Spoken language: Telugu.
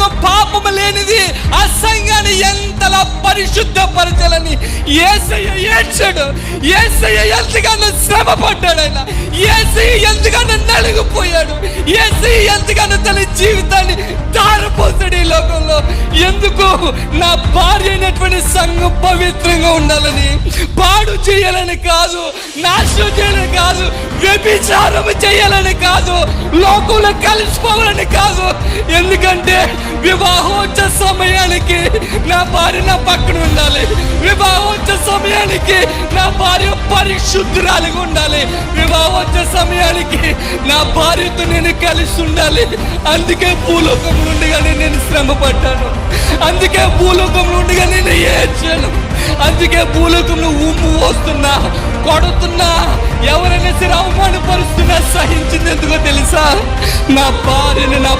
సంఘం పాపము లేనిది, ఆ సంఘాన్ని ఎంతలా పరిశుద్ధపరచాలని యేసయ్య ఏడ్చాడు. యేసయ్య ఎంతగానో శ్రమ పడ్డాడు. ఆయన యేసయ్య ఎంతగానో నలిగిపోయాడు. యేసయ్య ఎంతగానో తన జీవితాన్ని దారిపోతాడు ఈ లోకంలో. ఎందుకు? నా భార్య అయినటువంటి సంఘం పవిత్రంగా ఉండాలని, పాడు చేయాలని కాదు, నాశనం చేయాలని కాదు, వ్యభిచారం చేయాలని కాదు, లోకంలో కలిసిపోవాలని కాదు. ఎందుకంటే వివాహం వచ్చే సమయానికి నా భార్య నా పక్కన ఉండాలి. వివాహం వచ్చే సమయానికి నా భార్య పరిశుద్ధురాలిగా ఉండాలి. వివాహం వచ్చే సమయానికి నా భార్యతో నేను కలిసి ఉండాలి. అందుకే భూలోకంలో ఉండగానే నేను శ్రమ పడ్డాను. అందుకే భూలోకంలో ఉండగా నేను ఏడ్చాను. అందుకే భూలోకంలో ఉమ్ము వస్తున్నా, కొడుతున్నా, ఎవరైనా సరే అవమానపరుస్తున్నా సహించింది ఎందుకో తెలుసా? నా భార్యని నా